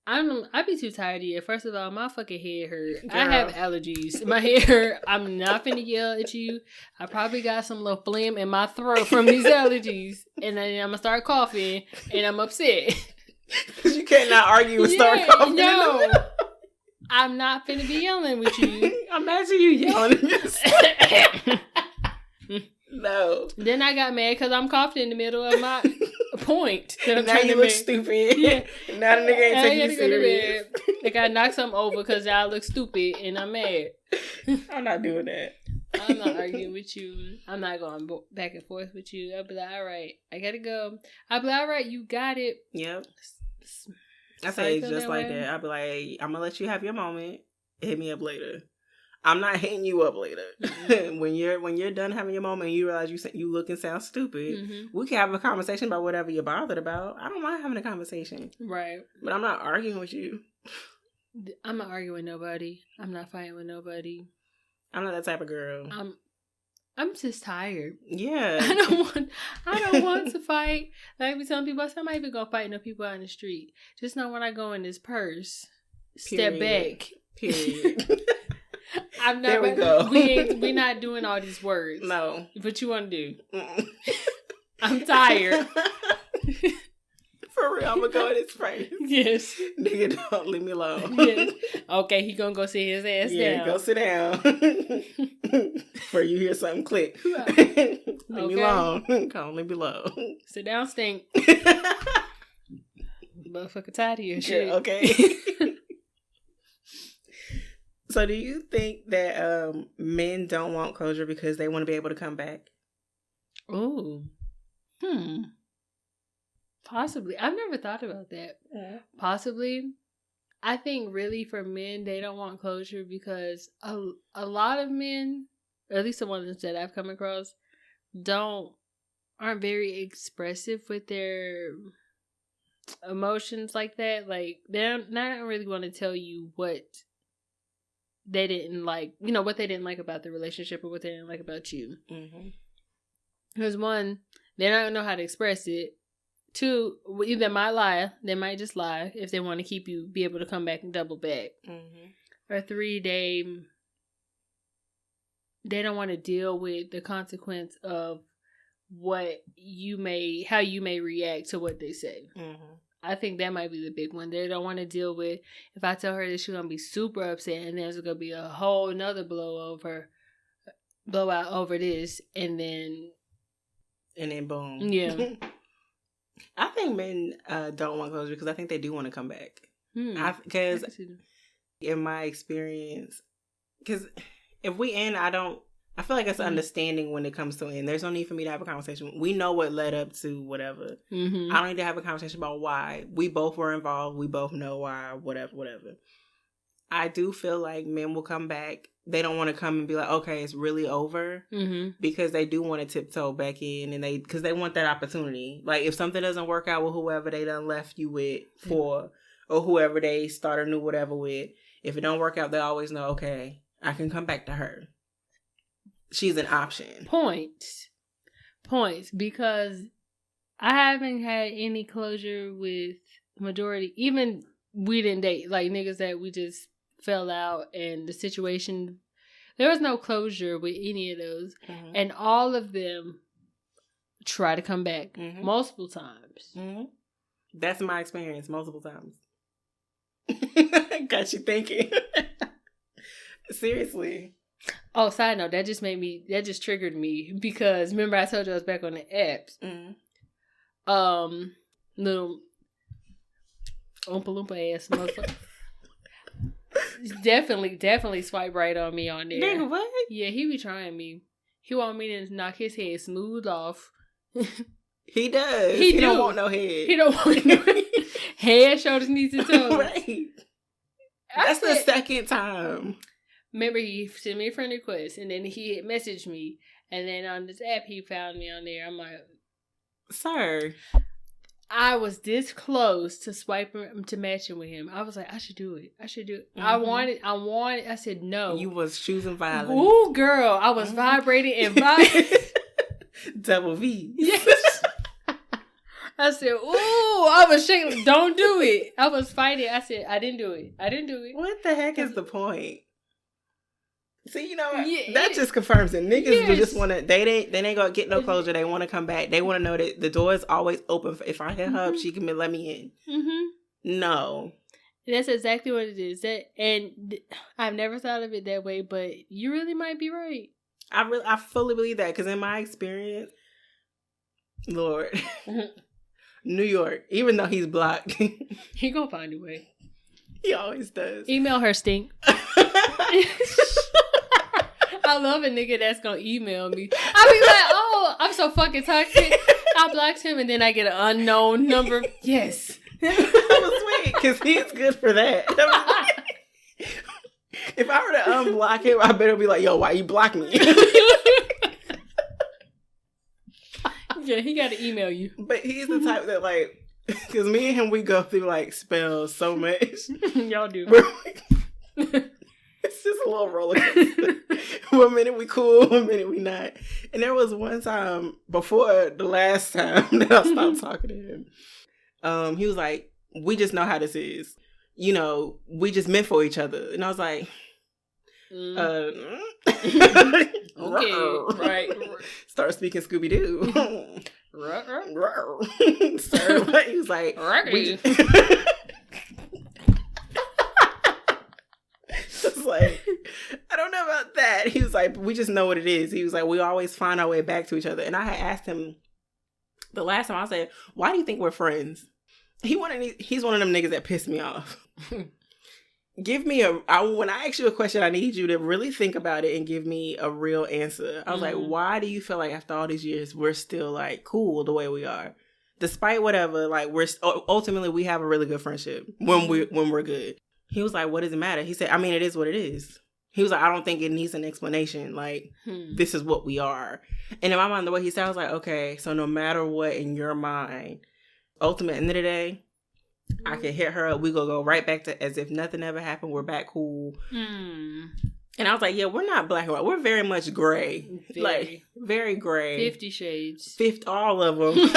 I'd be too tired of you. First of all, my fucking head hurt. Girl. I have allergies. My head hurt. I'm not finna yell at you. I probably got some little phlegm in my throat from these allergies. And then I'm gonna start coughing, and I'm upset. Because you cannot argue and start coughing. No. I'm not finna be yelling with you. Imagine you yelling at yourself. No. Then I got mad because I'm coughing in the middle of my point. Now you look stupid. Yeah. Now the nigga ain't taking you serious. Like, I knocked something over because y'all look stupid and I'm mad. I'm not doing that. I'm not arguing with you. I'm not going back and forth with you. I'll be like, all right, I gotta go. I'll be like, all right, you got it. Yep. I say it's just like that. I'll be like, I'm gonna let you have your moment. Hit me up later. I'm not hitting you up later. Mm-hmm. when you're done having your moment and you realize you look and sound stupid, we can have a conversation about whatever you're bothered about. I don't mind having a conversation. Right. But I'm not arguing with you. I'm not arguing with nobody. I'm not fighting with nobody. I'm not that type of girl. I'm just tired. Yeah. I don't want to fight. Like I be telling people, I'm not even gonna fight no people out in the street. Just know when I go in this purse, step back. Period. I'm not. There we go. We not doing all these words. No. What you want to do? I'm tired. For real, I'm gonna go in his face. Yes. Nigga, don't leave me alone. Yes. Okay, he gonna go sit his ass down. Yeah, go sit down. Before you hear something click. Leave me alone. Come leave me alone. Sit down, stink. Motherfucker tired of your shit. Yeah, okay. So do you think that men don't want closure because they want to be able to come back? Ooh. Possibly. I've never thought about that. Yeah. Possibly. I think really for men, they don't want closure because a lot of men, or at least the ones that I've come across, aren't very expressive with their emotions like that. Like, they don't really want to tell you what they didn't like, what they didn't like about the relationship or what they didn't like about you. Because one, they don't know how to express it. Two, either might lie, they might just lie if they want to keep you, be able to come back and double back. Or three, they don't want to deal with the consequence of how you may react to what they say. I think that might be the big one. They don't want to deal with, if I tell her that she's going to be super upset and there's going to be a whole another blowout over this, and then boom. Yeah. I think men don't want closure because I think they do want to come back. Because in my experience, because if we end, I don't I feel like it's understanding when it comes to it. And there's no need for me to have a conversation. We know what led up to whatever. I don't need to have a conversation about why. We both were involved. We both know why, whatever. I do feel like men will come back. They don't want to come and be like, okay, it's really over. Because they do want to tiptoe back in. And because they want that opportunity. Like, if something doesn't work out with whoever they done left you with for, or whoever they start a new whatever with, if it don't work out, they always know, okay, I can come back to her. She's an option. Points. Because I haven't had any closure with majority. Even we didn't date. Like, niggas that we just fell out and the situation. There was no closure with any of those. And all of them try to come back multiple times. That's my experience multiple times. Got you thinking. Seriously. Oh, side note, that just triggered me because remember I told you I was back on the apps. Little Oompa Loompa ass motherfucker. definitely swipe right on me on there. Nigga, what? Yeah, he be trying me. He want me to knock his head smooth off. He does. He don't want no head. He don't want no head, shoulders, knees, and toes. Right. That's the second time. Remember, he sent me a friend request, and then he messaged me, and then on this app, he found me on there. I'm like, sir, I was this close to swiping to matching with him. I was like, I should do it. I wanted. I said no. You was choosing violence. Ooh, girl, I was vibrating and vibrating. Double V. Yes. I said, ooh, I was shaking. Don't do it. I was fighting. I said, I didn't do it. What the heck is the point? See, you know, that just confirms it. Niggas just want to, they ain't gonna get no closure. They want to come back. They want to know that the door is always open. If I hit her up, she can let me in. No. That's exactly what it is. And I've never thought of it that way, but you really might be right. I fully believe that because in my experience, Lord, New York, even though he's blocked, he gonna find a way. He always does. Email her, stink. I love a nigga that's gonna email me. I be like, oh, I'm so fucking toxic. I blocked him and then I get an unknown number. Yes. That was sweet because he's good for that. If I were to unblock him, I better be like, yo, why you block me? Yeah, he got to email you. But he's the type that like, because me and him, we go through like spells so much. Y'all do. It's just a little roller coaster. One minute we cool, one minute we not. And there was one time before the last time that I stopped talking to him. He was like, we just know how this is. You know, we just meant for each other. And I was like, okay, right. Start speaking Scooby-Doo. Sir, he was like, It's like, I don't know about that. He was like, we just know what it is. He was like, we always find our way back to each other. And I had asked him the last time, I said, why do you think we're friends? He's one of them niggas that pissed me off. Give me when I ask you a question, I need you to really think about it and give me a real answer. I was like, why do you feel like after all these years, we're still like cool the way we are? Despite whatever, like ultimately we have a really good friendship when we're good. He was like, what does it matter? He said, I mean, it is what it is. He was like, I don't think it needs an explanation. Like, this is what we are. And in my mind, the way he said, I was like, okay, so no matter what in your mind, ultimate end of the day, I can hit her up. We go right back to as if nothing ever happened. We're back cool. And I was like, yeah, we're not black and white. We're very much gray. Like, very gray. 50 shades. All of them.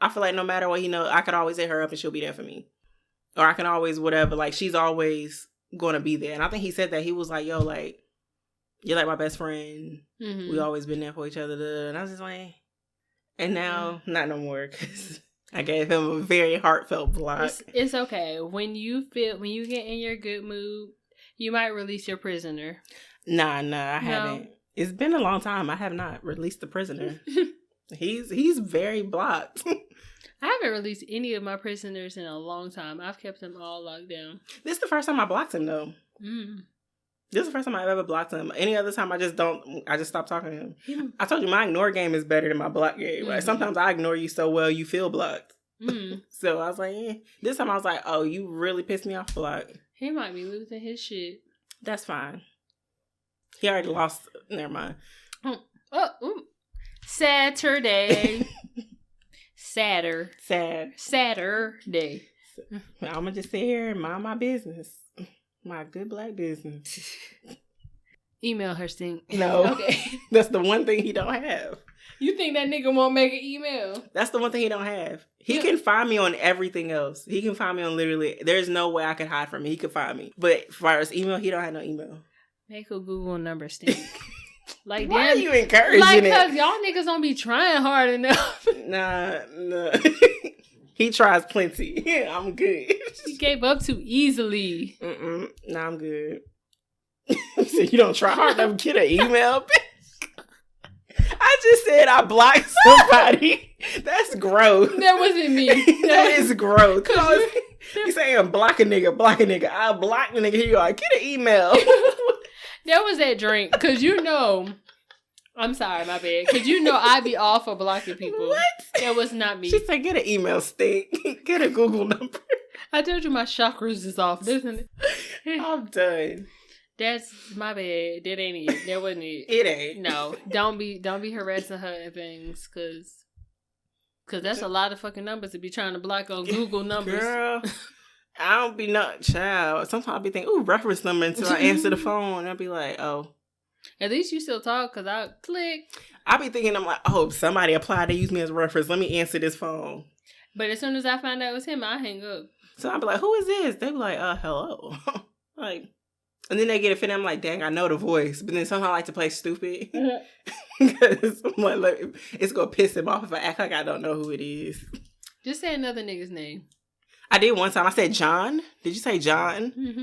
I feel like no matter what, I could always hit her up and she'll be there for me. Or I can always whatever. Like, she's always going to be there. And I think he said that. He was like, yo, like, you're like my best friend. We always been there for each other. And I was just like, and now, not no more. Because I gave him a very heartfelt block. It's okay. When you get in your good mood, you might release your prisoner. Nah, I haven't. It's been a long time. I have not released the prisoner. He's very blocked. I haven't released any of my prisoners in a long time. I've kept them all locked down. This is the first time I blocked him, though. This is the first time I've ever blocked him. Any other time, I just stop talking to him. I told you my ignore game is better than my block game. Like, sometimes I ignore you so well, you feel blocked. So I was like, This time I was like, oh, you really pissed me off, block. He might be losing his shit. That's fine. He already lost. Never mind. Saturday. Sad. Saturday. I'm going to just sit here and mind my business. My good black business. Email her, Stink. No. Okay. That's the one thing he don't have. You think that nigga won't make an email? That's the one thing he don't have. He can find me on everything else. He can find me on literally... There's no way I could hide from him. He could find me. But as far as email, he don't have no email. Make a Google number, Stink. Like, why are you encouraging like, it? Because y'all niggas don't be trying hard enough. Nah. He tries plenty. I'm good. He gave up too easily. Nah, I'm good. So you don't try hard enough to get an email, bitch? I just said I blocked somebody. That's gross. That wasn't me. That is gross. You saying block a nigga. I blocked the nigga. Here you are. Get an email. That was that drink. Because I'm sorry, my bad. Because I be all for blocking people. What? That was not me. She said, get an email, Stink. Get a Google number. I told you my chakras is off, isn't it? I'm done. That's my bad. That ain't it. That wasn't it. It ain't. No. Don't be harassing her and things, because that's a lot of fucking numbers to be trying to block on Google numbers. Girl, I don't be not child. Sometimes I'll be thinking, ooh, reference number until I answer the phone. And I'll be like, oh. At least you still talk, because I click. I be thinking, I'm like, oh, somebody applied to use me as a reference. Let me answer this phone. But as soon as I find out it was him, I hang up. So I'll be like, who is this? They be like, hello. Like, and then they get offended. I'm like, dang, I know the voice. But then somehow I like to play stupid. Because I'm like, it's going to piss him off if I act like I don't know who it is. Just say another nigga's name. I did one time. I said John. Did you say John? Mm-hmm.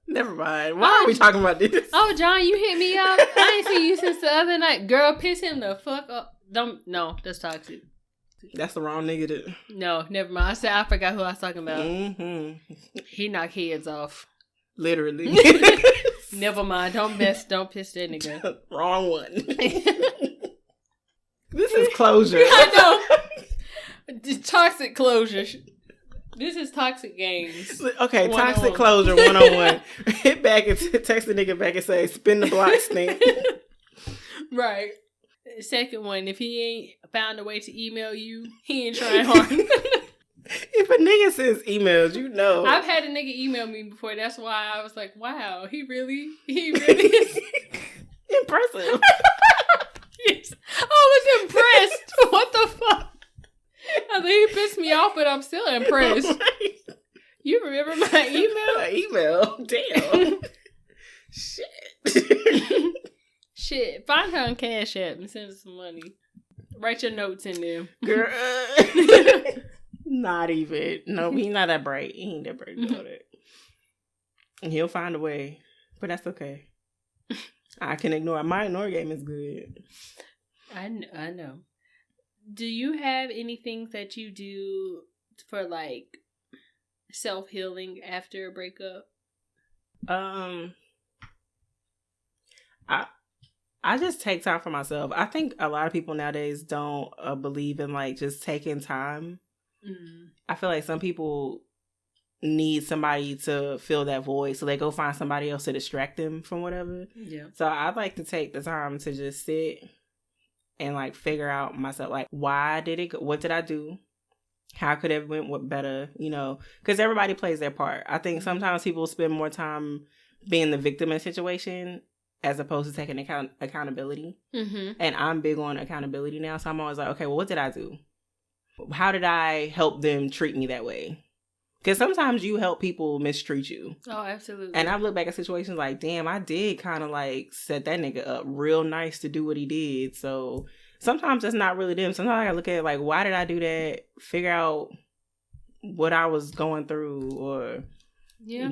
Never mind. Why are we talking about this? Oh, John, you hit me up. I ain't seen you since the other night. Girl, piss him the fuck up. No, that's toxic. That's the wrong nigga. No, never mind. I forgot who I was talking about. Mm-hmm. He knocked heads off. Literally. Never mind. Don't piss that nigga. Wrong one. This is closure. I know. Toxic closure. This is toxic games. Okay, toxic closure 101. Hit back and text the nigga back and say, spin the block, Stink. Right. Second one, if he ain't found a way to email you, he ain't trying hard. If a nigga sends emails, you know. I've had a nigga email me before. That's why I was like, wow, he really is impressive. Yes. I was impressed. What the fuck? I think he pissed me off, but I'm still impressed. Right. You remember my email? My email? Damn. Shit. Shit. Find her on Cash App and send her some money. Write your notes in there. Girl. Not even. No, he's not that bright. He ain't that bright about it. And he'll find a way. But that's okay. I can ignore it. My ignore game is good. I know. Do you have anything that you do for like self-healing after a breakup? I just take time for myself. I think a lot of people nowadays don't believe in like just taking time. Mm-hmm. I feel like some people need somebody to fill that void, so they go find somebody else to distract them from whatever. Yeah. So I'd like to take the time to just sit and like figure out myself, like, why did it go? What did I do? How could it have went better? You know, because everybody plays their part. I think sometimes people spend more time being the victim in a situation as opposed to taking accountability. Mm-hmm. And I'm big on accountability now, so I'm always like, okay, well, what did I do? How did I help them treat me that way? Because sometimes you help people mistreat you. Oh, absolutely. And I've looked back at situations like, damn, I did kind of like set that nigga up real nice to do what he did. So sometimes that's not really them. Sometimes I gotta look at it like, why did I do that? Figure out what I was going through or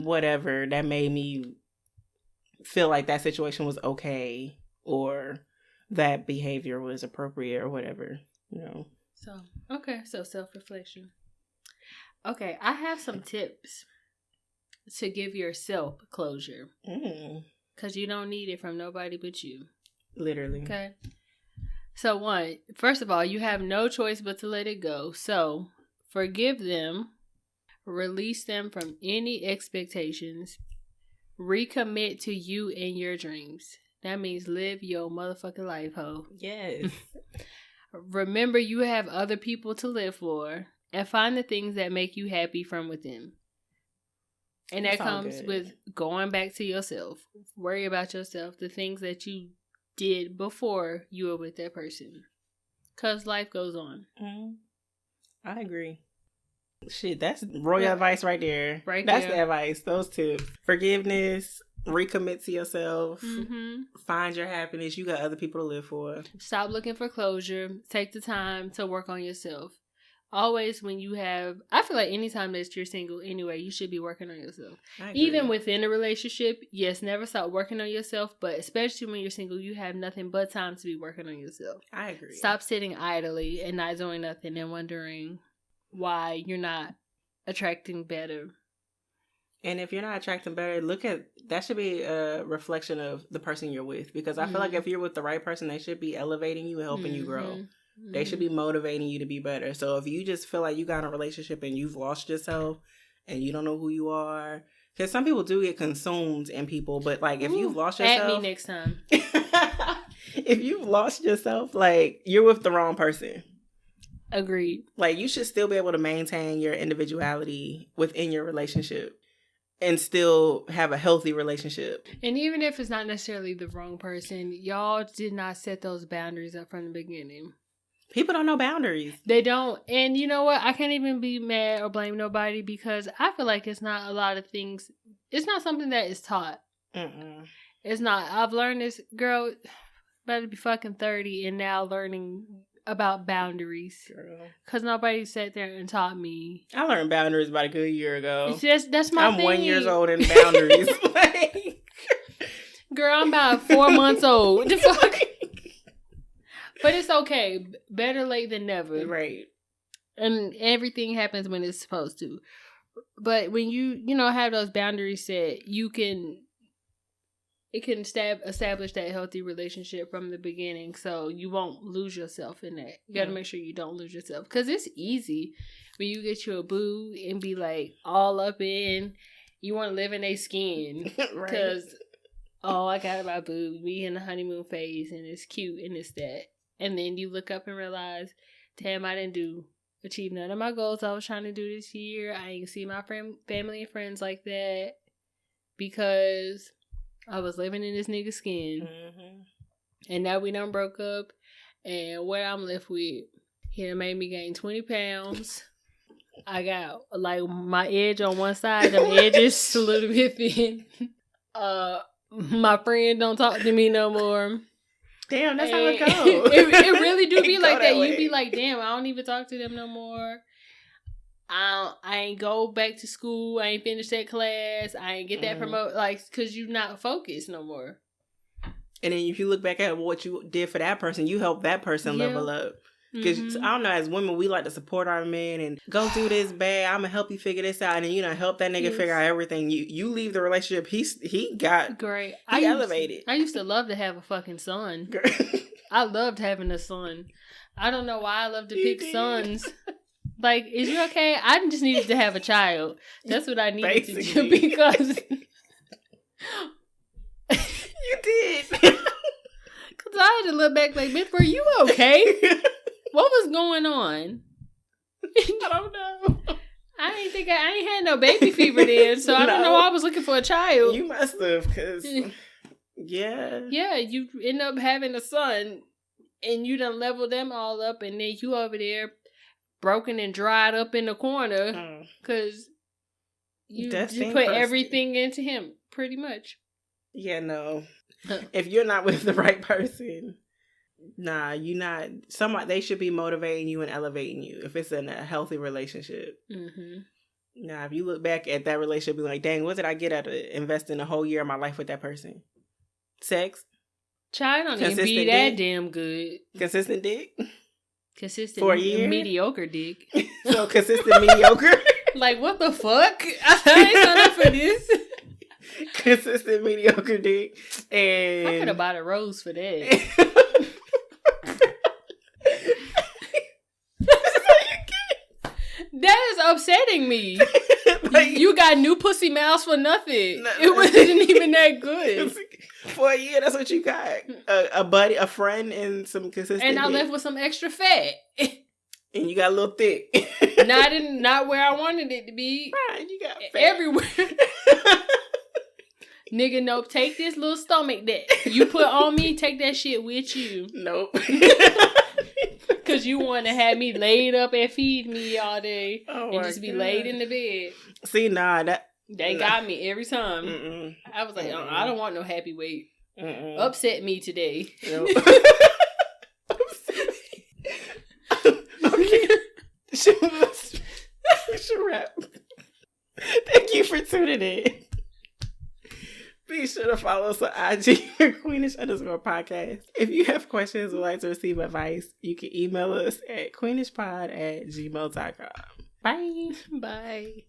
whatever that made me feel like that situation was okay or that behavior was appropriate or whatever, you know. So self-reflection. Okay, I have some tips. to give yourself closure. Mm. Because you don't need it from nobody but you. Literally. Okay. So first of all, you have no choice but to let it go. So forgive them, release them from any expectations, recommit to you and your dreams. That means live your motherfucking life, ho. Yes. Remember you have other people to live for, and find the things that make you happy from within. And that comes with going back to yourself. Worry about yourself, the things that you did before you were with that person. Because life goes on. Mm-hmm. I agree. Shit, that's royal advice right there. That's the advice. Those tips. Forgiveness, recommit to yourself, find your happiness. You got other people to live for. Stop looking for closure. Take the time to work on yourself. Always when you have, I feel like anytime that you're single anyway, you should be working on yourself. Even within a relationship, yes, never stop working on yourself, but especially when you're single, you have nothing but time to be working on yourself. I agree. Stop sitting idly and not doing nothing and wondering why you're not attracting better. And if you're not attracting better, that should be a reflection of the person you're with. Because I feel like if you're with the right person, they should be elevating you and helping you grow. They should be motivating you to be better. So if you just feel like you got in a relationship and you've lost yourself and you don't know who you are, because some people do get consumed in people, but like if you've lost yourself, at me next time. If you've lost yourself, like you're with the wrong person. Agreed. Like you should still be able to maintain your individuality within your relationship and still have a healthy relationship. And even if it's not necessarily the wrong person, y'all did not set those boundaries up from the beginning. People don't know boundaries. They don't. And you know what? I can't even be mad or blame nobody because I feel like it's not a lot of things. It's not something that is taught. It's not. I've learned this, girl, about to be fucking 30 and now learning about boundaries. Because nobody sat there and taught me. I learned boundaries about a good year ago. That's my thing. I'm 1 year old in boundaries. Girl, I'm about 4 months old. The fuck? But it's okay. Better late than never. Right. And everything happens when it's supposed to. But when you have those boundaries set, it can establish that healthy relationship from the beginning. So you won't lose yourself in that. You got to make sure you don't lose yourself. Because it's easy when you get you a boo and be like all up in, you want to live in their skin. Right. Because, I got my boo. We in the honeymoon phase and it's cute and it's that. And then you look up and realize, damn, I didn't achieve none of my goals I was trying to do this year. I ain't see my family and friends like that because I was living in this nigga's skin. And now we done broke up. And what I'm left with, he done made me gain 20 pounds. I got like my edge on one side. The edge is a little bit thin. My friend don't talk to me no more. Damn, that's how it goes. It really do be like that. You be like, damn, I don't even talk to them no more. I ain't go back to school. I ain't finish that class. I ain't get that promote. Like, because you not focused no more. And then if you look back at what you did for that person, you help that person level up. Because I don't know, as women, we like to support our men and go do this, babe. I'm gonna help you figure this out, and then help that nigga figure out everything. You leave the relationship. He got great. He elevated. I used to love to have a fucking son. I loved having a son. I don't know why I love to pick sons. Like, is you okay? I just needed to have a child. That's what I needed to do because you did. Because I had to look back like, bitch, were you okay? What was going on? I don't know. I ain't had no baby fever then, so I don't know why I was looking for a child. You must have, because, yeah. Yeah, you end up having a son, and you done leveled them all up, and then you over there broken and dried up in the corner, because you put everything into him, pretty much. Yeah, no. If you're not with the right person... Nah, you not. They should be motivating you and elevating you if it's in a healthy relationship. Nah, if you look back at that relationship, be like, dang, what did I get out of it? Investing a whole year of my life with that person? Sex? Child don't even be that damn good. Consistent dick? Consistent for a year? Mediocre dick. So consistent mediocre? Like, what the fuck? I ain't signed up for this. Consistent mediocre dick. And I could have bought a rose for that. That is upsetting me. Like, you got new pussy mouths for nothing. It wasn't even that good. For a year, that's what you got. A buddy, a friend, and some consistent And I dick. left with some extra fat. And you got a little thick. Not where I wanted it to be. Right, you got fat. Everywhere. Nigga, nope. Take this little stomach that you put on me. Take that shit with you. Nope. Because you want to have me laid up and feed me all day. Oh And just be laid in the bed. See, They got me every time. Mm-mm. I was like, I don't want no happy weight. Mm-mm. Upset me today. Nope. Okay. We should wrap. Thank you for tuning in. Be sure to follow us on IG at Queenish_podcast. If you have questions or would like to receive advice, you can email us at queenishpod@gmail.com. Bye. Bye.